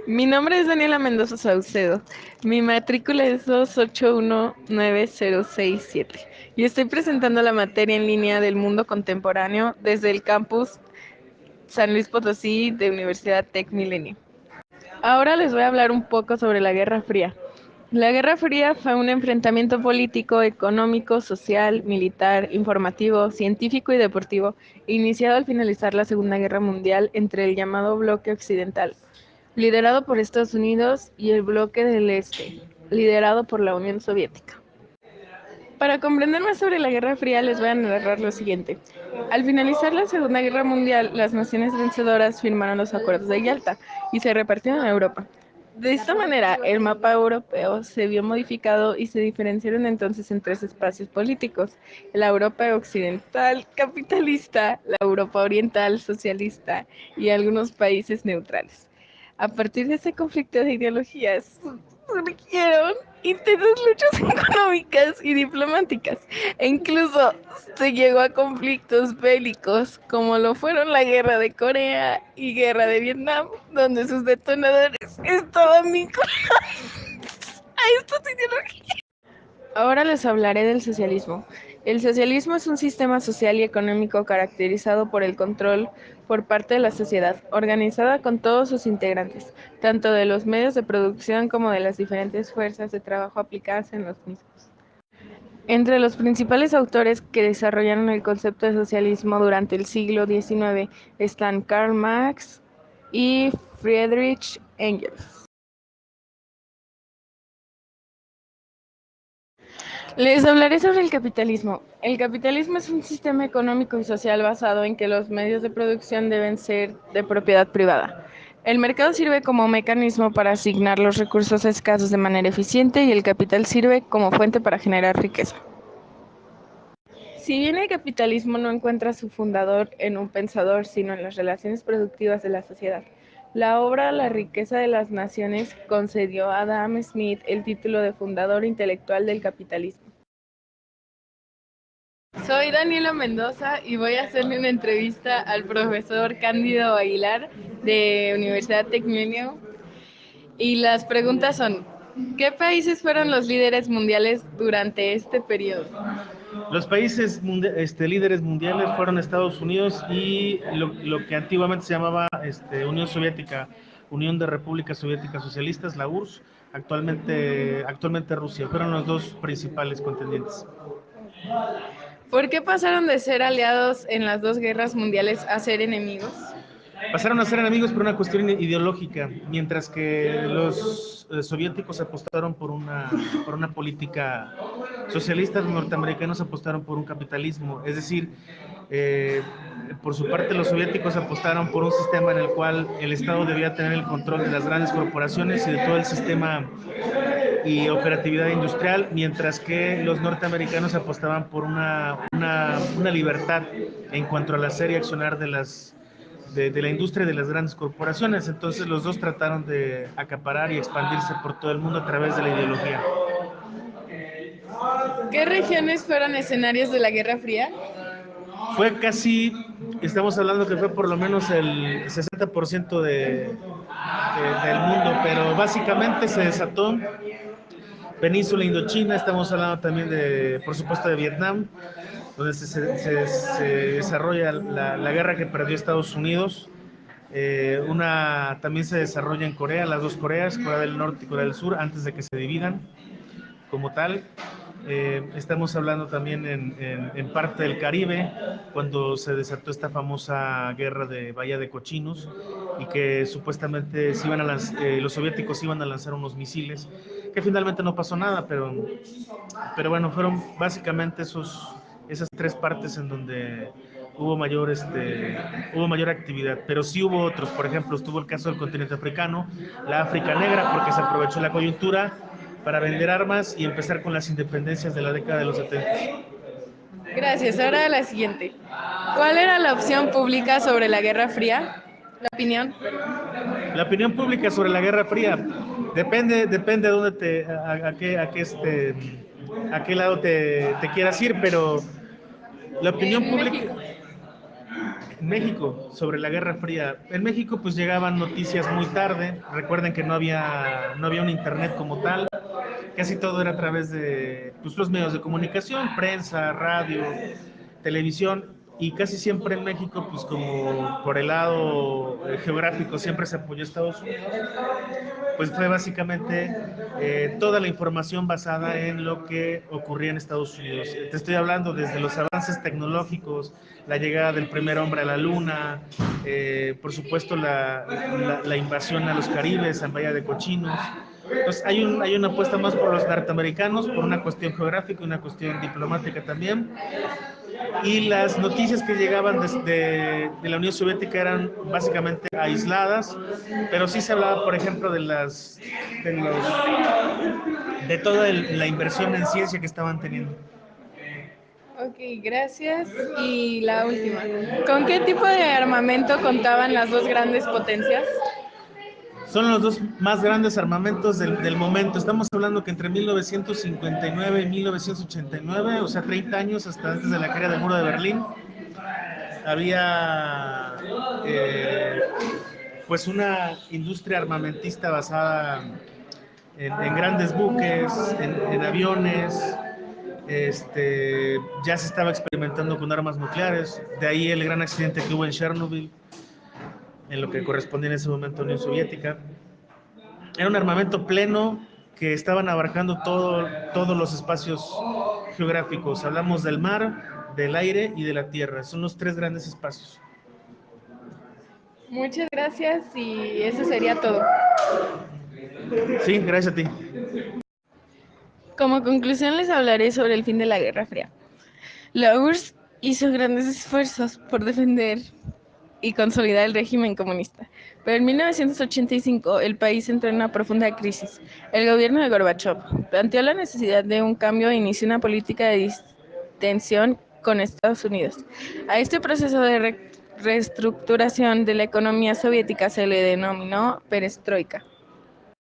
Mi nombre es Daniela Mendoza Saucedo. Mi matrícula es 2819067 y estoy presentando la materia en línea del mundo contemporáneo desde el campus San Luis Potosí de Universidad Tec Milenio. Ahora les voy a hablar un poco sobre la Guerra Fría. La Guerra Fría fue un enfrentamiento político, económico, social, militar, informativo, científico y deportivo, iniciado al finalizar la Segunda Guerra Mundial entre el llamado Bloque Occidental, liderado por Estados Unidos, y el Bloque del Este, liderado por la Unión Soviética. Para comprender más sobre la Guerra Fría les voy a narrar lo siguiente. Al finalizar la Segunda Guerra Mundial, las naciones vencedoras firmaron los Acuerdos de Yalta y se repartieron a Europa. De esta manera, el mapa europeo se vio modificado y se diferenciaron entonces en tres espacios políticos: la Europa occidental capitalista, la Europa oriental socialista y algunos países neutrales. A partir de ese conflicto de ideologías, surgieron intensas luchas económicas y diplomáticas, e incluso se llegó a conflictos bélicos, como lo fueron la Guerra de Corea y Guerra de Vietnam, donde sus detonadores estaban vinculados a estas ideologías. Ahora les hablaré del socialismo. El socialismo es un sistema social y económico caracterizado por el control por parte de la sociedad, organizada con todos sus integrantes, tanto de los medios de producción como de las diferentes fuerzas de trabajo aplicadas en los mismos. Entre los principales autores que desarrollaron el concepto de socialismo durante el siglo XIX están Karl Marx y Friedrich Engels. Les hablaré sobre el capitalismo. El capitalismo es un sistema económico y social basado en que los medios de producción deben ser de propiedad privada. El mercado sirve como mecanismo para asignar los recursos escasos de manera eficiente y el capital sirve como fuente para generar riqueza. Si bien el capitalismo no encuentra su fundador en un pensador, sino en las relaciones productivas de la sociedad, la obra La riqueza de las naciones concedió a Adam Smith el título de fundador intelectual del capitalismo. Soy Daniela Mendoza y voy a hacerle una entrevista al profesor Cándido Aguilar de Universidad Tecmilenio. Y las preguntas son: ¿qué países fueron los líderes mundiales durante este periodo? Los países líderes mundiales fueron Estados Unidos y lo que antiguamente se llamaba Unión Soviética, Unión de Repúblicas Soviéticas Socialistas, la URSS, actualmente Rusia. Fueron los dos principales contendientes. ¿Por qué pasaron de ser aliados en las dos guerras mundiales a ser enemigos? Pasaron a ser enemigos por una cuestión ideológica, mientras que los soviéticos apostaron por una política socialista, los norteamericanos apostaron por un capitalismo. Es decir, eh, por su parte los soviéticos apostaron por un sistema en el cual el Estado debía tener el control de las grandes corporaciones y de todo el sistema y operatividad industrial, mientras que los norteamericanos apostaban por una libertad en cuanto al hacer y accionar de la industria y de las grandes corporaciones. Entonces los dos trataron de acaparar y expandirse por todo el mundo a través de la ideología. ¿Qué regiones fueron escenarios de la Guerra Fría? Fue casi, estamos hablando que fue por lo menos el 60% del mundo, pero básicamente se desató península Indochina, estamos hablando también de, por supuesto, de Vietnam, donde se desarrolla la guerra que perdió Estados Unidos. También se desarrolla en Corea, las dos Coreas, Corea del Norte y Corea del Sur, antes de que se dividan como tal. Estamos hablando también en parte del Caribe, cuando se desató esta famosa guerra de Bahía de Cochinos y que supuestamente los soviéticos iban a lanzar unos misiles, que finalmente no pasó nada, pero bueno, fueron básicamente esas tres partes en donde hubo mayor actividad, pero sí hubo otros. Por ejemplo, estuvo el caso del continente africano, la África negra, porque se aprovechó la coyuntura para vender armas y empezar con las independencias de la década de los 70. Gracias. Ahora la siguiente. ¿Cuál era la opción pública sobre la Guerra Fría? La opinión. La opinión pública sobre la Guerra Fría depende a dónde a qué lado te quieras ir, pero la opinión En pública, México. México, sobre la Guerra Fría. En México pues llegaban noticias muy tarde. Recuerden que no había un internet como tal. Casi todo era a través de pues, los medios de comunicación, prensa, radio, televisión, y casi siempre en México, pues como por el lado geográfico siempre se apoyó a Estados Unidos, pues fue básicamente toda la información basada en lo que ocurría en Estados Unidos. Te estoy hablando desde los avances tecnológicos, la llegada del primer hombre a la luna, por supuesto la invasión a los Caribes, a Bahía de Cochinos. Entonces hay una apuesta más por los norteamericanos, por una cuestión geográfica y una cuestión diplomática también. Y las noticias que llegaban de la Unión Soviética eran básicamente aisladas, pero sí se hablaba, por ejemplo, de toda la inversión en ciencia que estaban teniendo. Ok, gracias. Y la última. ¿Con qué tipo de armamento contaban las dos grandes potencias? Son los dos más grandes armamentos del momento. Estamos hablando que entre 1959 y 1989, o sea, 30 años hasta antes de la caída del muro de Berlín, había pues una industria armamentista basada en grandes buques, en aviones. Ya se estaba experimentando con armas nucleares, de ahí el gran accidente que hubo en Chernobyl, en lo que correspondía en ese momento a la Unión Soviética. Era un armamento pleno que estaban abarcando todos los espacios geográficos. Hablamos del mar, del aire y de la tierra. Son los tres grandes espacios. Muchas gracias y eso sería todo. Sí, gracias a ti. Como conclusión les hablaré sobre el fin de la Guerra Fría. La URSS hizo grandes esfuerzos por defender y consolidar el régimen comunista, pero en 1985 el país entró en una profunda crisis. El gobierno de Gorbachev planteó la necesidad de un cambio e inició una política de distensión con Estados Unidos. A este proceso de reestructuración de la economía soviética se le denominó perestroika.